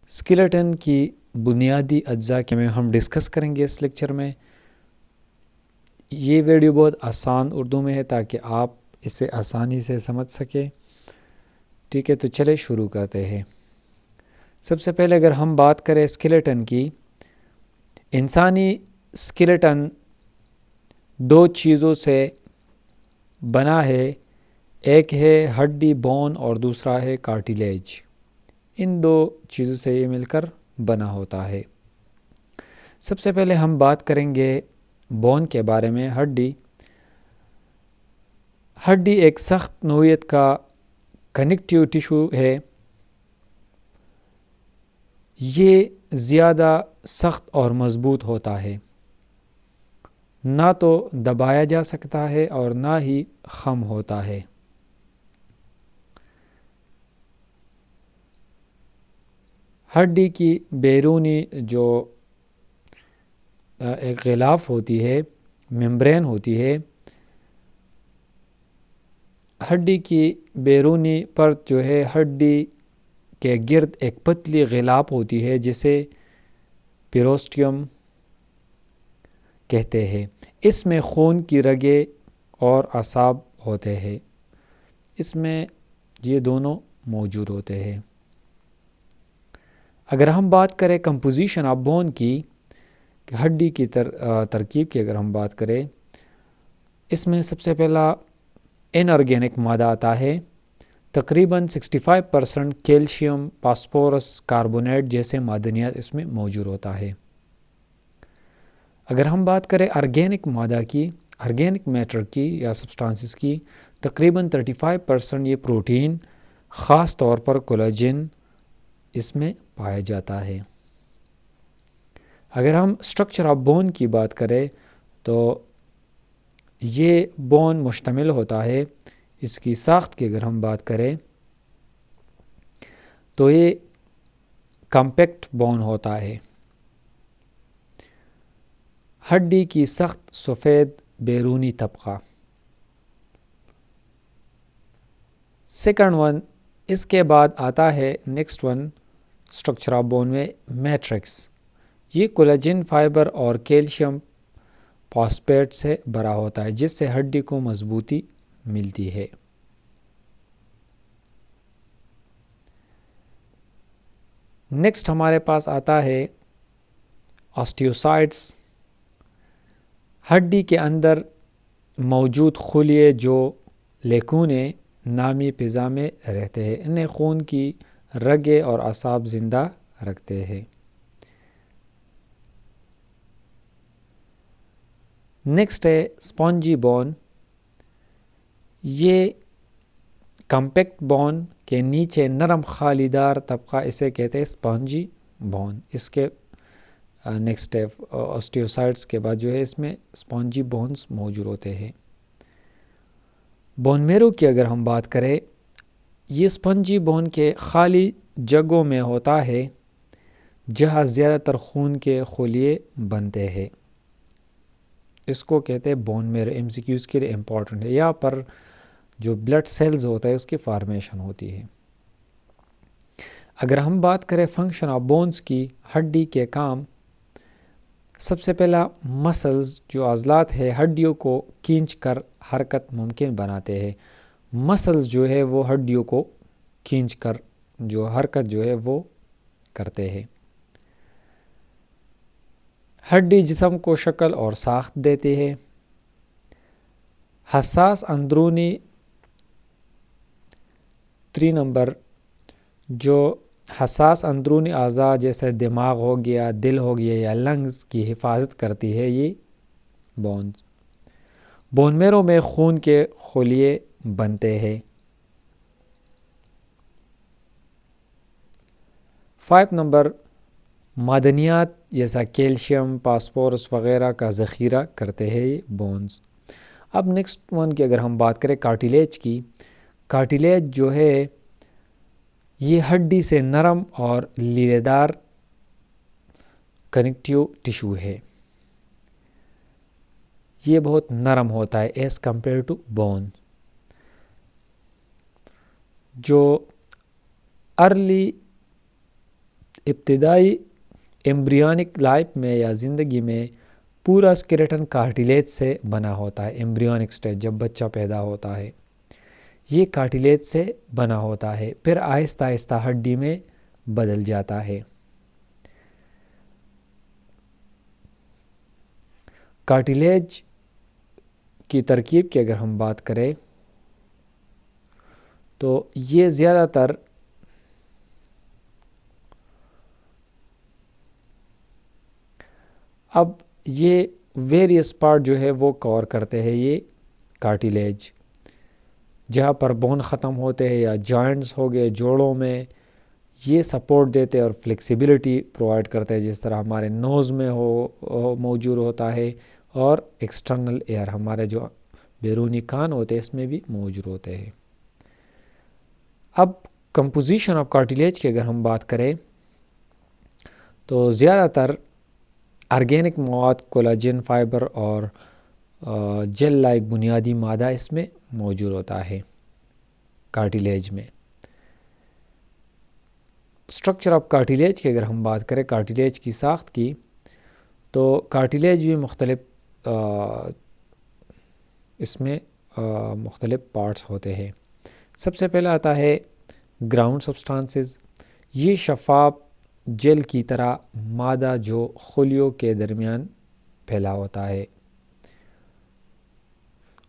Skeleton کی بنیادی اجزاء کے میں ہم ڈسکس کریں گے اس لیکچر میں۔ یہ ویڈیو بہت آسان اردو میں ہے تاکہ آپ اسے آسانی سے سمجھ سکیں۔ ٹھیک ہے، تو چلے شروع کرتے ہیں۔ سب سے پہلے اگر ہم بات کریں اسکیلیٹن کی، انسانی اسکیلیٹن دو چیزوں سے بنا ہے، ایک ہے ہڈی بون اور دوسرا ہے کارٹیلیج۔ ان دو چیزوں سے یہ مل کر بنا ہوتا ہے۔ سب سے پہلے ہم بات کریں گے بون کے بارے میں۔ ہڈی ایک سخت نوعیت کا کنیکٹیو ٹیشو ہے۔ یہ زیادہ سخت اور مضبوط ہوتا ہے، نہ تو دبایا جا سکتا ہے اور نہ ہی خم ہوتا ہے۔ ہڈی کی بیرونی جو ایک غلاف ہوتی ہے، ممبرین ہوتی ہے، ہڈی کی بیرونی پرت جو ہے ہڈی کے گرد ایک پتلی غلاف ہوتی ہے جسے پیروسٹیم کہتے ہیں۔ اس میں خون کی رگیں اور اعصاب ہوتے ہیں، اس میں یہ دونوں موجود ہوتے ہیں۔ اگر ہم بات کریں کمپوزیشن آف بون کی، ہڈی کی ترکیب کی اگر ہم بات کریں، اس میں سب سے پہلا ان آرگینک مادہ آتا ہے۔ تقریباً 65% کیلشیم، فاسفورس، کاربونیٹ جیسے معدنیات اس میں موجود ہوتا ہے۔ اگر ہم بات کریں آرگینک مادہ کی، آرگینک میٹر کی یا سبسٹانسز کی، تقریباً 35% یہ پروٹین، خاص طور پر کولاجن اس میں پایا جاتا ہے۔ اگر ہم اسٹرکچر آف بون کی بات کریں تو یہ بون مشتمل ہوتا ہے، اس کی ساخت کی اگر ہم بات کریں تو یہ کمپیکٹ بون ہوتا ہے۔ ہڈی کی سخت سفید بیرونی طبقہ۔ سیکنڈ ون، اس کے بعد آتا ہے next one structure of bone میں میٹرکس۔ یہ کولاجن فائبر اور کیلشیم فاسفیٹ سے بھرا ہوتا ہے جس سے ہڈی کو مضبوطی ملتی ہے۔ نیکسٹ ہمارے پاس آتا ہے آسٹیوسائٹس۔ ہڈی کے اندر موجود خلیے جو لیکونے نامی فضا میں رہتے ہیں، انہیں خون کی رگیں اور اعصاب زندہ رکھتے ہیں۔ نیکسٹ ہے اسپونجی بون۔ یہ کمپیکٹ بون کے نیچے نرم خالیدار طبقہ اسے کہتے ہیں اسپونجی بون۔ اس کے نیکسٹ ہے آسٹیوسائٹس کے بعد جو ہے اس میں اسپونجی بونز موجود ہوتے ہیں۔ بون میرو کی اگر ہم بات کریں، یہ اسپونجی بون کے خالی جگہوں میں ہوتا ہے جہاں زیادہ تر خون کے خلیے بنتے ہیں۔ اس کو کہتے ہیں بون میرو۔ ایم سی کیوز کے لیے امپورٹنٹ ہے، یہاں پر جو بلڈ سیلز ہوتا ہے اس کی فارمیشن ہوتی ہے۔ اگر ہم بات کریں فنکشن آف بونز کی، ہڈی کے کام، سب سے پہلا مسلز جو عضلات ہے ہڈیوں کو کھینچ کر حرکت ممکن بناتے ہیں۔ مسلز جو ہے وہ ہڈیوں کو کھینچ کر جو حرکت جو ہے وہ کرتے ہیں۔ ہڈی جسم کو شکل اور ساخت دیتی ہے۔ حساس اندرونی 3 نمبر جو حساس اندرونی اعضاء جیسے دماغ ہو گیا، دل ہو گیا یا لنگز کی حفاظت کرتی ہے یہ بونز۔ بون میرو میں خون کے خلیے بنتے ہیں۔ 5 نمبر معدنیات جیسا کیلشیم، فاسفورس وغیرہ کا ذخیرہ کرتے ہیں یہ بونز۔ اب نیکسٹ ون کی اگر ہم بات کریں کارٹیلیج کی، کارٹیلیج جو ہے یہ ہڈی سے نرم اور لیلے دار کنیکٹیو ٹیشو ہے۔ یہ بہت نرم ہوتا ہے ایز کمپیئر ٹو بون۔ جو ارلی ابتدائی ایمبریونک لائف میں یا زندگی میں پورا اسکیلیٹن کارٹیلیج سے بنا ہوتا ہے. ایمبریونک سٹیج جب بچہ پیدا ہوتا ہے یہ کارٹیلیج سے بنا ہوتا ہے، پھر آہستہ آہستہ ہڈی میں بدل جاتا ہے. کارٹیلیج کی ترکیب کی اگر ہم بات کریں تو یہ زیادہ تر اب یہ ویریس پارٹ جو ہے وہ کور کرتے ہیں. یہ کارٹیلیج جہاں پر بون ختم ہوتے ہیں یا جوائنٹس ہو گئے جوڑوں میں، یہ سپورٹ دیتے اور فلیکسیبلٹی پرووائڈ کرتے ہیں، جس طرح ہمارے نوز میں موجود ہوتا ہے اور ایکسٹرنل ایئر ہمارے جو بیرونی کان ہوتے ہیں اس میں بھی موجود ہوتے ہیں. اب کمپوزیشن آف کارٹیلیج کی اگر ہم بات کریں تو زیادہ تر آرگینک مواد، کولاجن، فائبر اور جیل لائک بنیادی مادہ اس میں موجود ہوتا ہے کارٹیلیج میں. اسٹرکچر آف کارٹیلیج کی اگر ہم بات کریں، کارٹیلیج کی ساخت کی، تو کارٹیلیج بھی مختلف اس میں مختلف پارٹس ہوتے ہیں. سب سے پہلا آتا ہے گراؤنڈ سبسٹانسز. یہ شفاف جیل کی طرح مادہ جو خلیوں کے درمیان پھیلا ہوتا ہے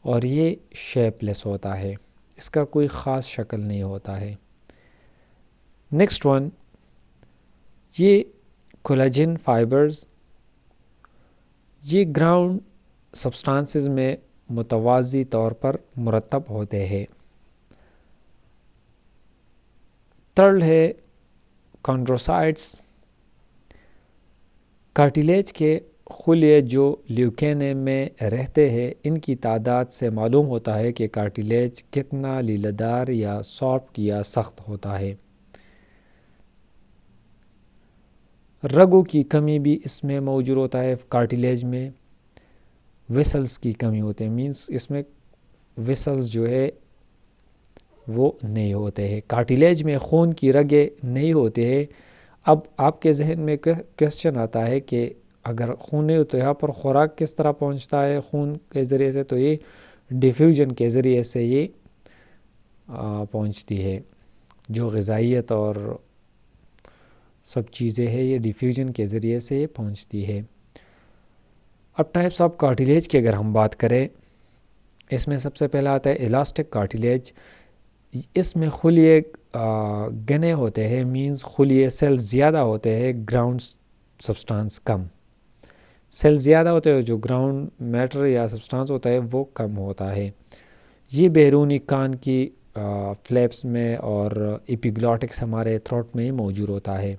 اور یہ شیپ لیس ہوتا ہے، اس کا کوئی خاص شکل نہیں ہوتا ہے. نیکسٹ ون، یہ کولاجن فائبرز، یہ گراؤنڈ سبسٹانسز میں متوازی طور پر مرتب ہوتے ہیں. تھرڈ ہے کانڈروسائٹس. کارٹیلیج کے خلیے جو لیوکینیم میں رہتے ہیں، ان کی تعداد سے معلوم ہوتا ہے کہ کارٹیلیج کتنا لیلدار یا سافٹ یا سخت ہوتا ہے. رگوں کی کمی بھی اس میں موجود ہوتا ہے. کارٹیلیج میں ویسلز کی کمی ہوتی ہے، مینس اس میں ویسلز جو ہے وہ نہیں ہوتے ہیں. کارٹیلیج میں خون کی رگیں نہیں ہوتے ہیں. اب آپ کے ذہن میں کویسچن آتا ہے کہ اگر خون نہیں ہوتا یہاں پر خوراک کس طرح پہنچتا ہے خون کے ذریعے سے؟ تو یہ ڈیفیوژن کے ذریعے سے یہ پہنچتی ہے. جو غذائیت اور سب چیزیں ہیں یہ ڈیفیوژن کے ذریعے سے یہ پہنچتی ہے. اب ٹائپس آف کارٹیلیج کی اگر ہم بات کریں، اس میں سب سے پہلا آتا ہے الاسٹک کارٹیلیج. اس میں خلیے گنے ہوتے ہیں، مینز خلیے سیل زیادہ ہوتے ہیں، گراؤنڈ سبسٹانس کم. سیل زیادہ ہوتے ہیں، جو گراؤنڈ میٹر یا سبسٹانس ہوتا ہے وہ کم ہوتا ہے. یہ بیرونی کان کی فلیپس میں اور ایپیگلوٹکس ہمارے تھروٹ میں ہی موجود ہوتا ہے.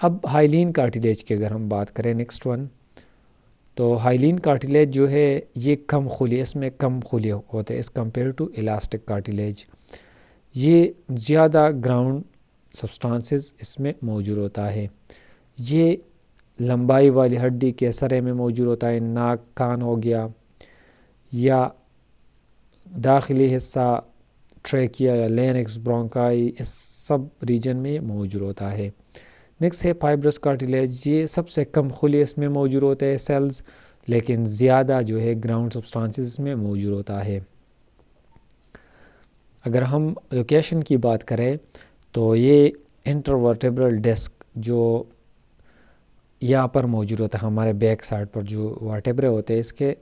اب ہائلین کارٹیلیج کی اگر ہم بات کریں، نیکسٹ ون، تو ہائلین کارٹیلیج جو ہے یہ کم خلیے، اس میں کم خلیے ہوتے ہیں اس کمپیئر ٹو الاسٹک کارٹیلیج. یہ زیادہ گراؤنڈ سبسٹانسز اس میں موجود ہوتا ہے. یہ لمبائی والی ہڈی کے سرے میں موجود ہوتا ہے، ناک، کان ہو گیا، یا داخلی حصہ ٹریکیا یا لینکس، برونکائی، اس سب ریجن میں موجود ہوتا ہے. نیکسٹ ہے فائبرس کارٹیلیج. یہ سب سے کم خلیے اس میں موجود ہوتے ہیں سیلز، لیکن زیادہ جو ہے گراؤنڈ سبسٹانسز اس میں موجود ہوتا ہے. اگر ہم لوکیشن کی بات کریں تو یہ انٹرورٹیبرل ڈسک جو یہاں پر موجود ہوتا ہے ہمارے بیک سائڈ پر، جو ورٹیبرے ہوتے ہیں اس کے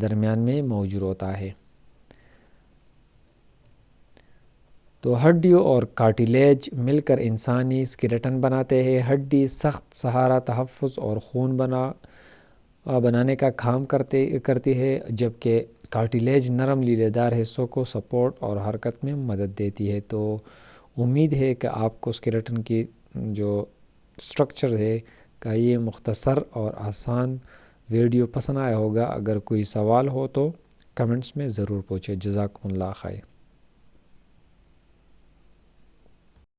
درمیان میں موجود ہوتا ہے. تو ہڈیوں اور کارٹیلیج مل کر انسانی اسکیلیٹن بناتے ہیں. ہڈی سخت سہارا، تحفظ اور خون بنانے کا کام کرتی ہے، جبکہ کارٹیلیج نرم لیلے دار حصوں کو سپورٹ اور حرکت میں مدد دیتی ہے. تو امید ہے کہ آپ کو اسکیلیٹن کی جو اسٹرکچر ہے کا یہ مختصر اور آسان ویڈیو پسند آیا ہوگا. اگر کوئی سوال ہو تو کمنٹس میں ضرور پوچھیں. جزاکم اللہ خیر.